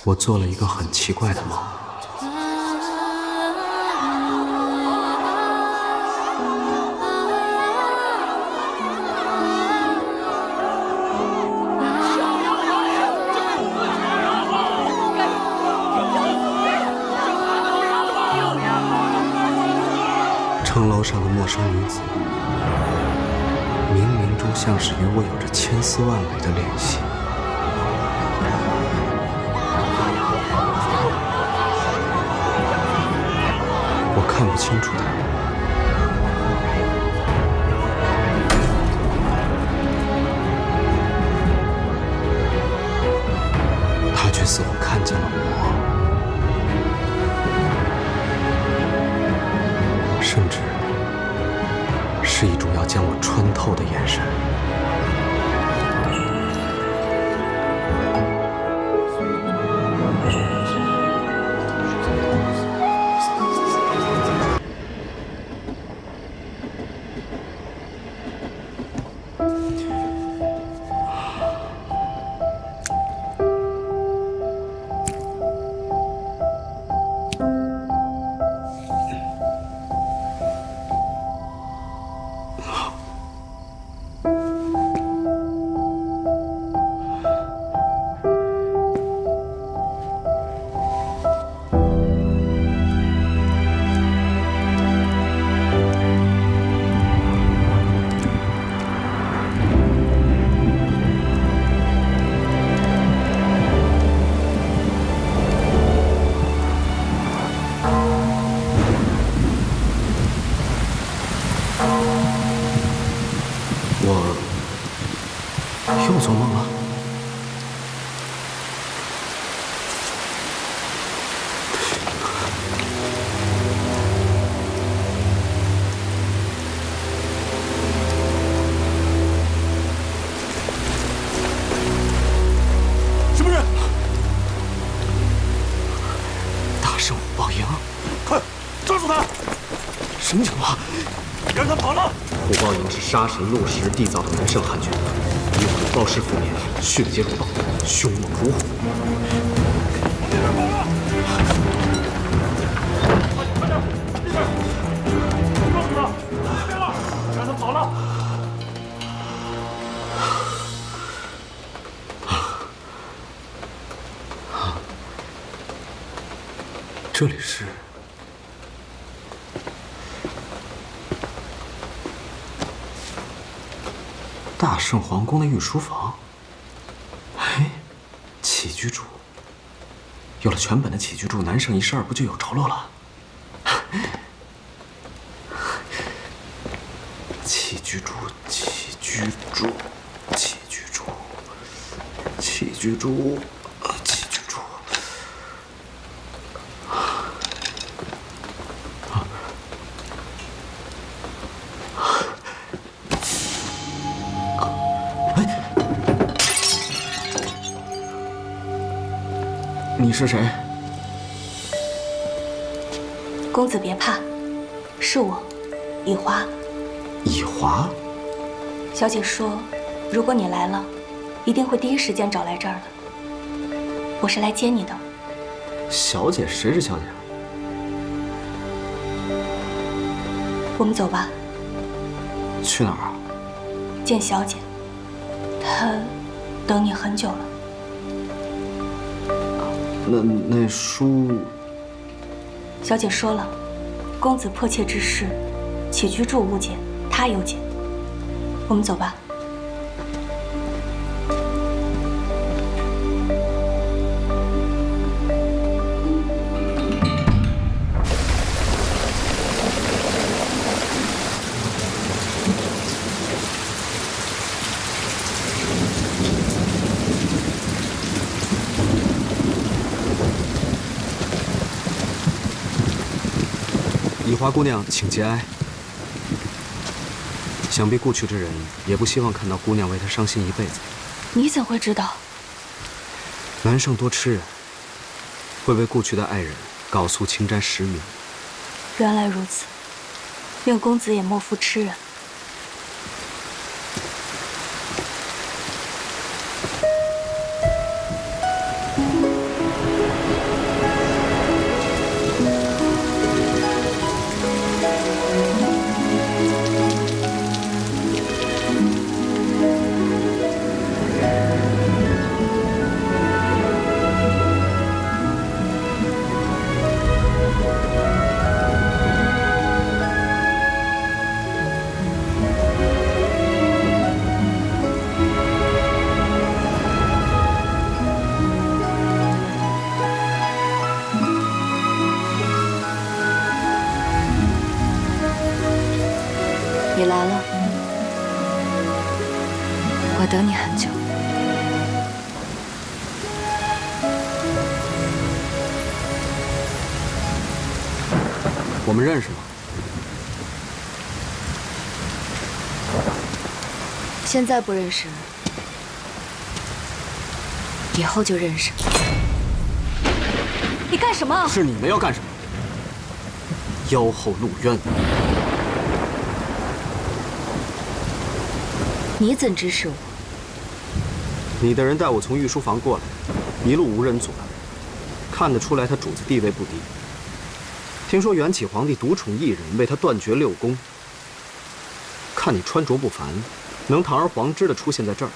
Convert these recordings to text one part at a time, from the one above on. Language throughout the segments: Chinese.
我做了一个很奇怪的梦。城楼上的陌生女子，冥冥中像是与我有着千丝万缕的联系。我看不清楚她，她却似乎看见了我，甚至是一种要将我穿透的眼神。我又做梦了。什么人？大圣虎豹营，快抓住他！什么情况？让他跑了！虎豹营是杀神陆石缔造的门圣汉军，与虎豹氏复联迅捷如豹，凶猛如虎。别人跑了！快点！这边！抓住他！别了，让他跑了！这里是大圣皇宫的御书房。哎，起居注，有了全本的起居注，南圣一事二不就有着落了？起居注，起居注，起居注，起居注，起居注。你是谁？公子别怕，是我，以华。以华？小姐说，如果你来了，一定会第一时间找来这儿的。我是来接你的。小姐？谁是小姐？我们走吧。去哪儿啊？见小姐，她等你很久了。那书，小姐说了，公子迫切之事，起居注勿解，他有解。我们走吧。以华姑娘，请节哀。想必故去之人也不希望看到姑娘为他伤心一辈子。你怎会知道？南圣多痴人，会为故去的爱人缟素清瞻10名。原来如此，愿公子也莫负痴人。我们认识吗？现在不认识，以后就认识。你干什么？是你们要干什么？妖后陆渊，你怎知是我？你的人带我从御书房过来，一路无人阻拦，看得出来他主子地位不低。听说元启皇帝独宠一人，为他断绝6宫。看你穿着不凡，能堂而皇之的出现在这儿，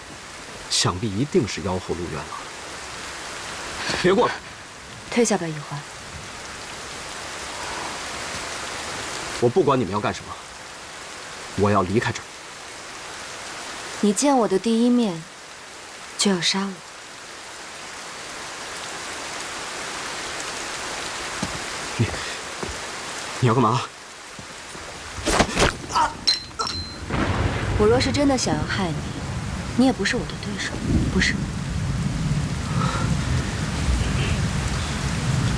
想必一定是妖后陆渊了。别过来！退下吧，易欢。我不管你们要干什么，我要离开这儿。你见我的第一面，就要杀我。你要干嘛？我若是真的想要害你，你也不是我的对手，不是吗？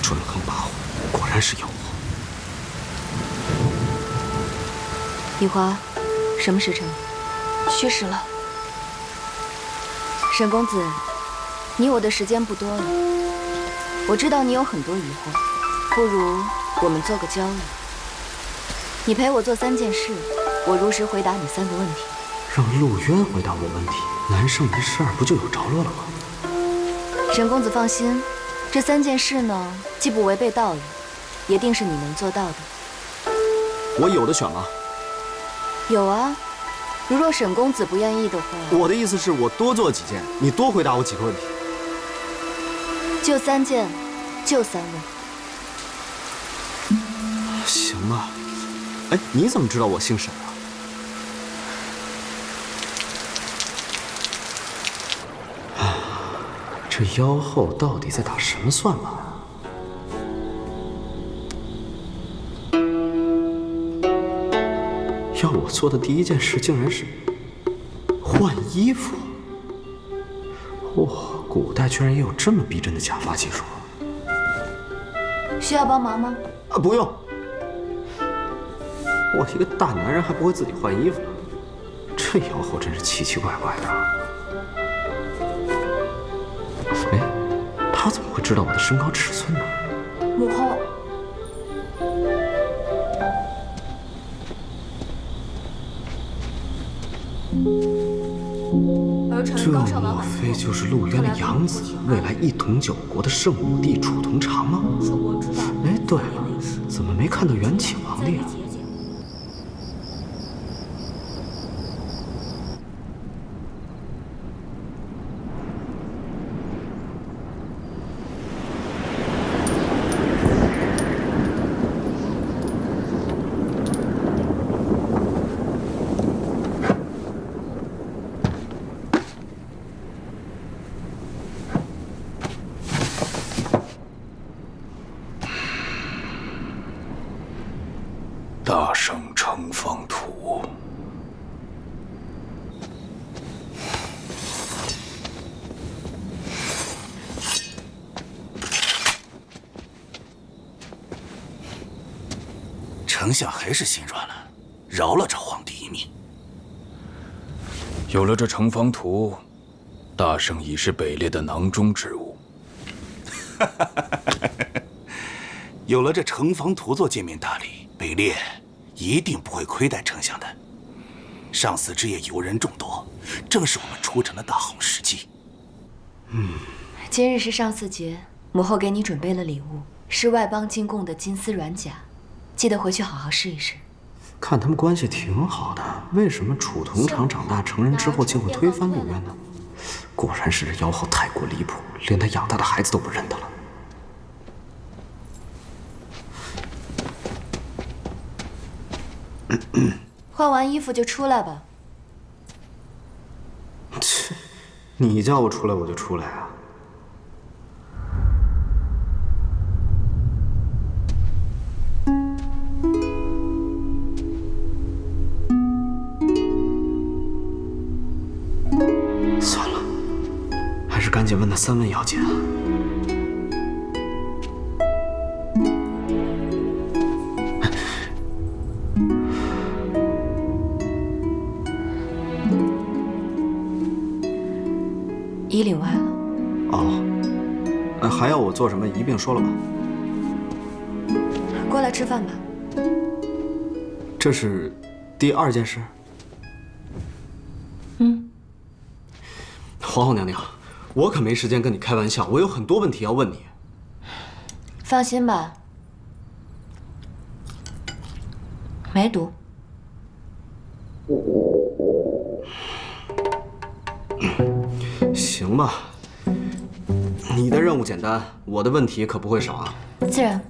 专横跋扈，果然是妖后。易华，什么时辰？戌时了。沈公子，你我的时间不多了。我知道你有很多疑惑，不如我们做个交易。你陪我做3件事，我如实回答你3个问题。让陆渊回答我问题，南圣一事不就有着落了吗？沈公子放心，这3件事呢，既不违背道理，也定是你能做到的。我有的选吗？有啊，如若沈公子不愿意的话，我的意思是我多做几件，你多回答我几个问题。就3件，就3问。行吧。哎，你怎么知道我姓沈啊？这妖后到底在打什么算盘？要我做的第一件事，竟然是换衣服。哇，古代居然也有这么逼真的假发技术。需要帮忙吗？啊，不用。我一个大男人还不会自己换衣服呢，这妖后真是奇奇怪怪的。哎，她怎么会知道我的身高尺寸呢？母后，这莫非就是陆渊的养子，未来一统9国的圣武帝楚同长吗？哎，对了，怎么没看到元启皇帝啊？大圣乘风图，丞相还是心软了，饶了这皇帝一命。有了这乘方图，大圣已是北烈的囊中之物。有了这乘方图做见面大礼，北烈一定不会亏待丞相的。上巳之夜游人众多，正是我们出城的大好时机。今日是上巳节，母后给你准备了礼物，是外邦进贡的金丝软甲，记得回去好好试一试。看他们关系挺好的，为什么楚同长长大成人之后竟会推翻陆渊呢？果然是这妖后太过离谱，连他养大的孩子都不认得了。换完衣服就出来吧。切，你叫我出来我就出来啊！算了，还是赶紧问那3问要紧啊。还要我做什么？一并说了吧。过来吃饭吧。这是第2件事。皇后娘娘，我可没时间跟你开玩笑，我有很多问题要问你。放心吧，没毒。行吧，你的任务简单，我的问题可不会少啊。自然。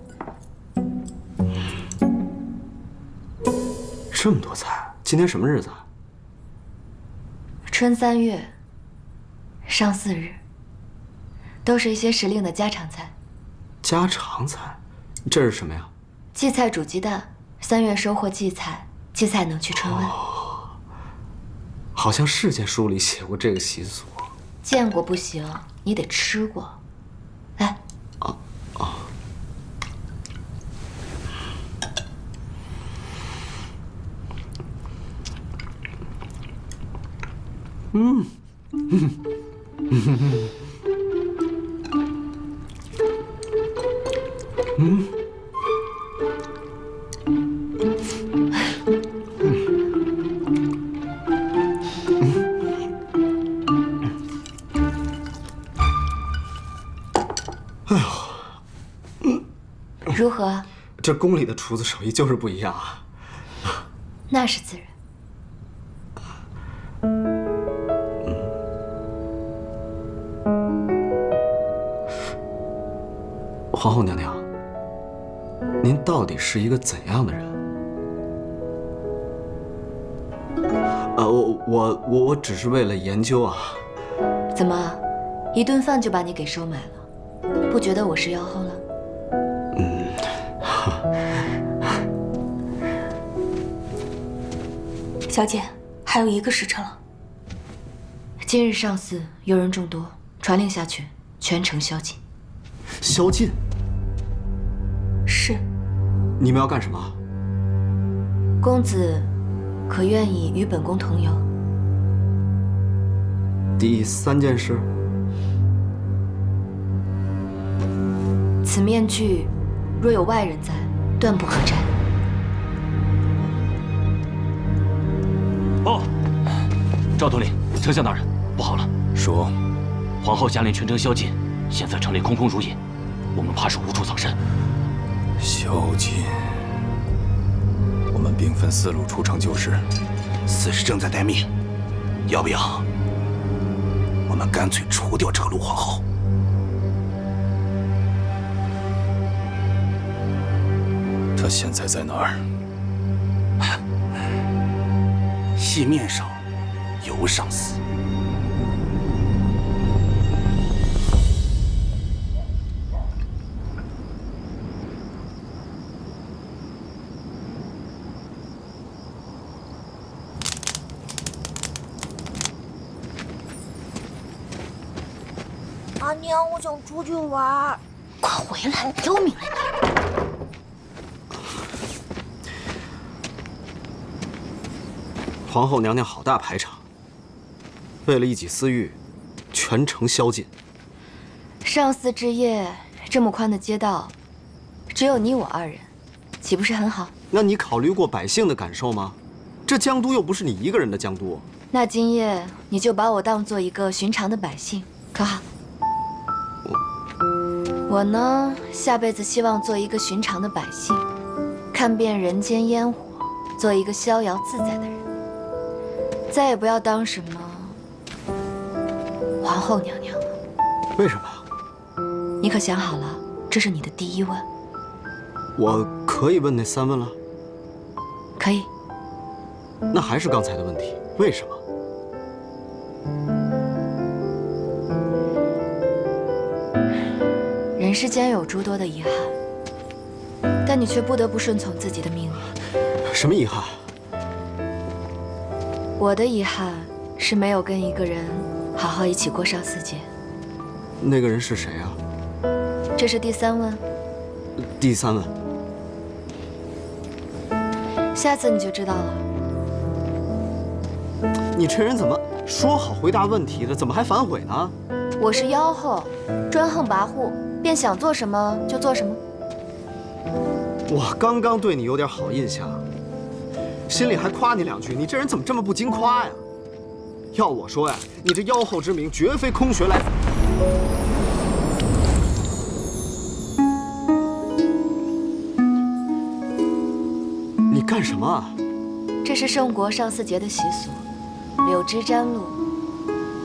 这么多菜，今天什么日子啊？春3月，上巳日，都是一些时令的家常菜。家常菜，这是什么呀？荠菜煮鸡蛋，3月收获荠菜，荠菜能去春温。好像事件书里写过这个习俗。见过不行，你得吃过。来。如何？这宫里的厨子手艺就是不一样啊。那是自然。皇后娘娘，您到底是一个怎样的人？我只是为了研究啊。怎么，一顿饭就把你给收买了？不觉得我是妖后了？小姐，还有1个时辰了。今日上巳，游人众多，传令下去，全城宵禁。宵禁？是。你们要干什么？公子，可愿意与本宫同游？第3件事。此面具，若有外人在，断不可摘。报，赵统领，丞相大人，不好了！说，皇后下令全城宵禁，现在城里空空如也，我们怕是无处藏身。宵禁，我们兵分4路出城救市。此事正在待命，要不要我们干脆除掉这个陆皇后？她现在在哪儿？戏面上有上司。阿娘，我想出去玩。快回来，给我抿来。皇后娘娘好大排场，为了一己私欲，全城宵禁。上巳之夜，这么宽的街道，只有你我2人，岂不是很好？那你考虑过百姓的感受吗？这江都又不是你一个人的江都。那今夜你就把我当做一个寻常的百姓，可好？我呢，下辈子希望做一个寻常的百姓，看遍人间烟火，做一个逍遥自在的人，再也不要当什么皇后娘娘了。为什么？你可想好了？这是你的第1问。我可以问那3问了？可以。那还是刚才的问题，为什么？人世间有诸多的遗憾，但你却不得不顺从自己的命运。什么遗憾？我的遗憾是没有跟一个人好好一起过上巳节。那个人是谁啊？这是第3问。第3问。下次你就知道了。你这人怎么说好回答问题的，怎么还反悔呢？我是妖后，专横跋扈，便想做什么就做什么。我刚刚对你有点好印象，心里还夸你2句，你这人怎么这么不经夸呀？要我说呀，你这妖后之名绝非空穴来风。你干什么啊？这是圣国上巳节的习俗，柳枝沾露，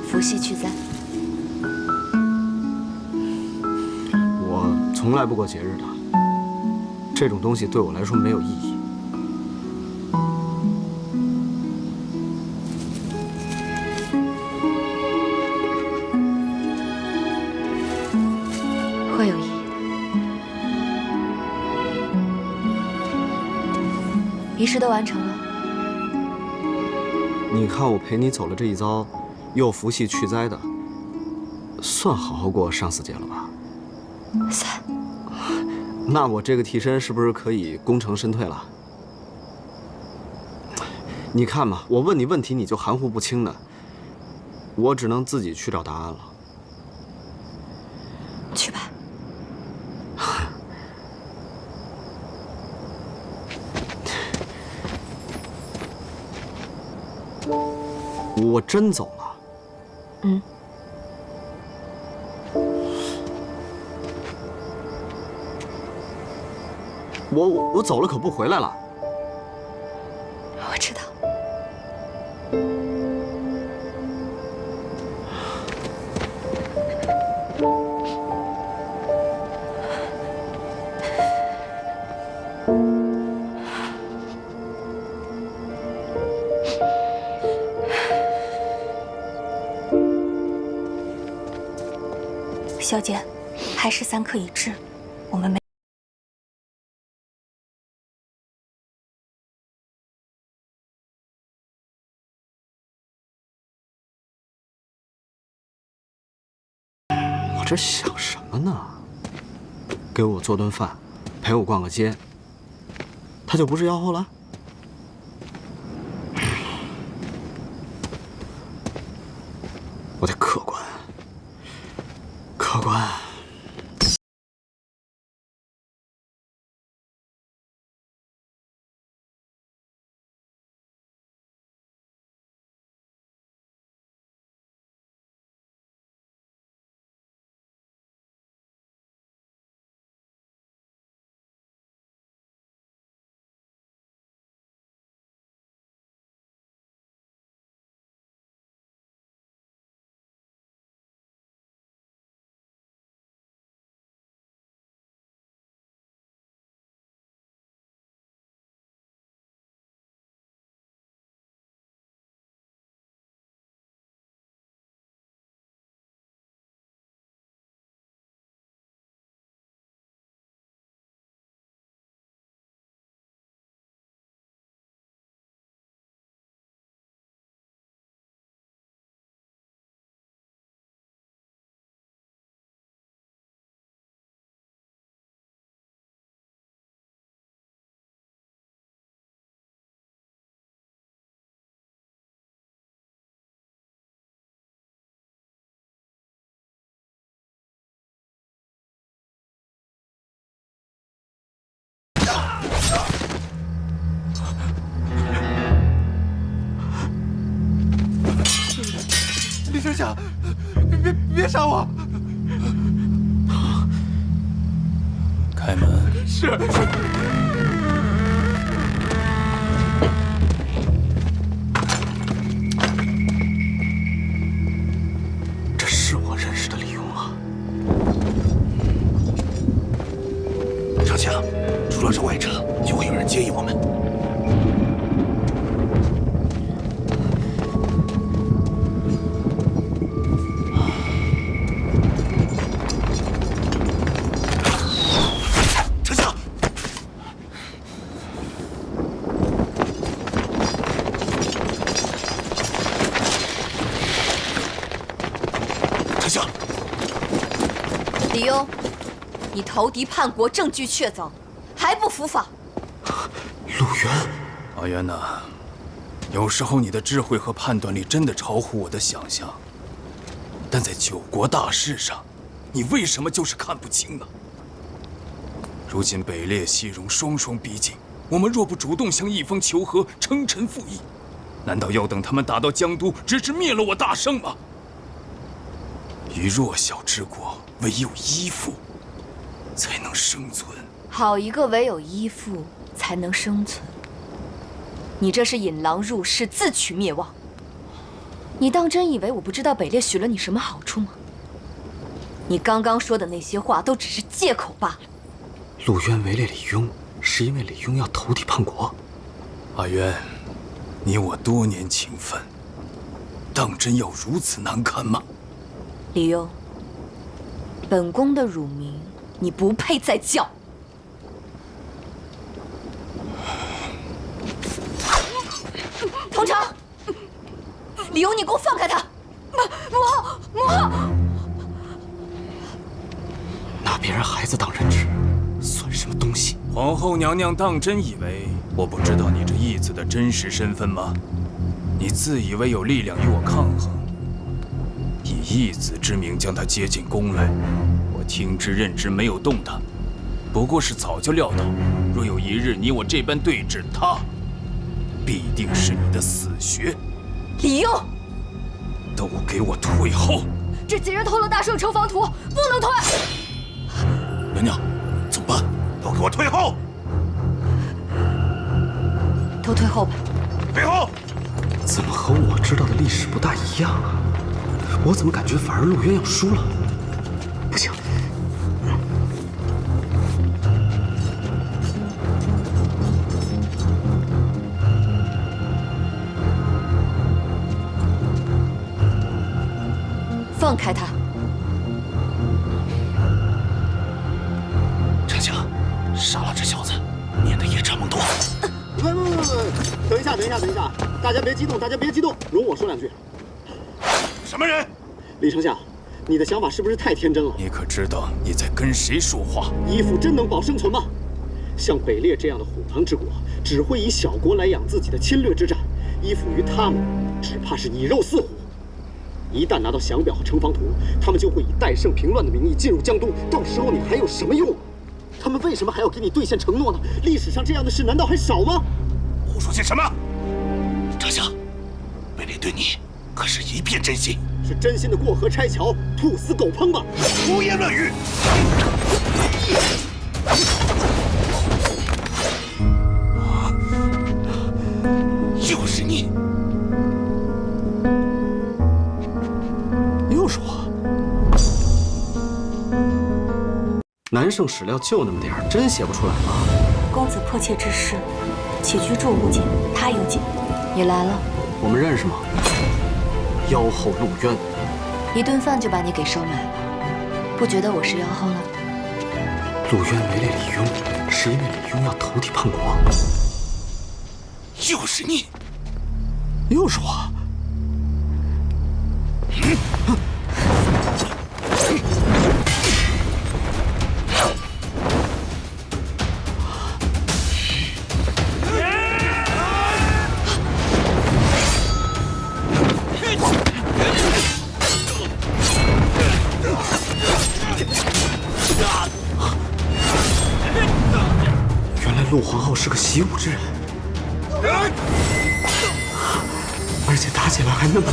伏羲去灾。我从来不过节日的，这种东西对我来说没有意义。会有意义的。仪式都完成了。你看我陪你走了这一遭，又伏羲去灾的，算好好过上巳节了吧？算。那我这个替身是不是可以功成身退了？你看嘛，我问你问题你就含糊不清的，我只能自己去找答案了。去吧。我真走了。嗯。我走了可不回来了。我知道。小姐，还是3克一致，我们没。我这想什么呢？给我做顿饭，陪我逛个街，她就不是妖后了？我得客观，客观。李丞相，别杀我！开门。是。这是我认识的李勇吗？丞相，除了是外车，就会有人接应我们。李庸，你投敌叛国，证据确凿，还不伏法？陆渊，阿渊呐，有时候你的智慧和判断力真的超乎我的想象。但在九国大事上，你为什么就是看不清呢？如今北烈、西戎双双逼近，我们若不主动向一方求和，称臣附议，难道要等他们打到江都，直至灭了我大圣吗？于弱小之国，唯有依附，才能生存。好一个唯有依附才能生存！你这是引狼入室，自取灭亡。你当真以为我不知道北烈许了你什么好处吗？你刚刚说的那些话都只是借口罢了。陆渊围猎李邕，是因为李邕要投敌叛国。阿渊，你我多年情分，当真要如此难堪吗？李邕，本宫的乳名你不配再叫。童长，李邕，你给我放开他！母后，拿别人孩子当人质，算什么东西？皇后娘娘当真以为我不知道你这义子的真实身份吗？你自以为有力量与我抗衡，以义子之名将他接进宫来，我听之任之，没有动他。不过是早就料到，若有一日你我这般对峙，他必定是你的死穴。李邕，都给我退后！这几人偷了大圣城防图，不能退。娘娘，怎么办？都给我退后！都退后吧。退后！怎么和我知道的历史不大一样啊？我怎么感觉反而陆渊要输了？不行！放开他！丞相，杀了这小子，免得夜长梦多。不，等一下，大家别激动，容我说两句。什么人？李丞相，你的想法是不是太天真了？你可知道你在跟谁说话？依附真能保生存吗？像北烈这样的虎狼之国，只会以小国来养自己的侵略之战，依附于他们，只怕是以肉似虎。一旦拿到降表和城防图，他们就会以代圣平乱的名义进入江都，到时候你还有什么用？他们为什么还要给你兑现承诺呢？历史上这样的事难道还少吗？胡说些什么？丞相，北烈对你可是一片真心，是真心的过河拆桥，兔死狗烹吧！胡言乱语！就是你！又是我！南圣史料就那么点儿，真写不出来吗？公子迫切之事，起居注无解，他有解。你来了，我们认识吗？妖后陆渊，一顿饭就把你给收买了，不觉得我是妖后了？陆渊围猎李邕，是因为李邕要投敌叛国。就是你！又是我！原来陆皇后是个习武之人，而且打起来还那么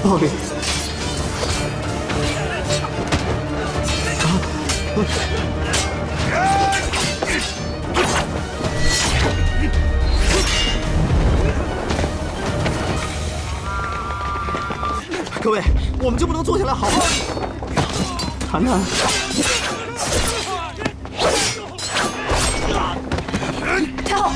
暴力。各位，我们就不能坐下来好好谈谈？太后，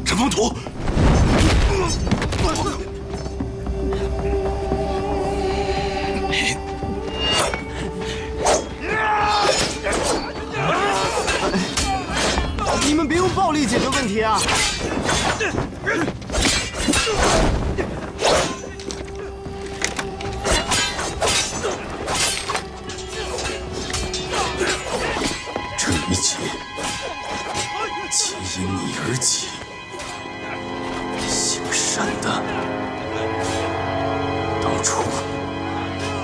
陈封图！你们别用暴力解决问题啊！皆因你而起。行善的，当初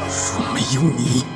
若没有你。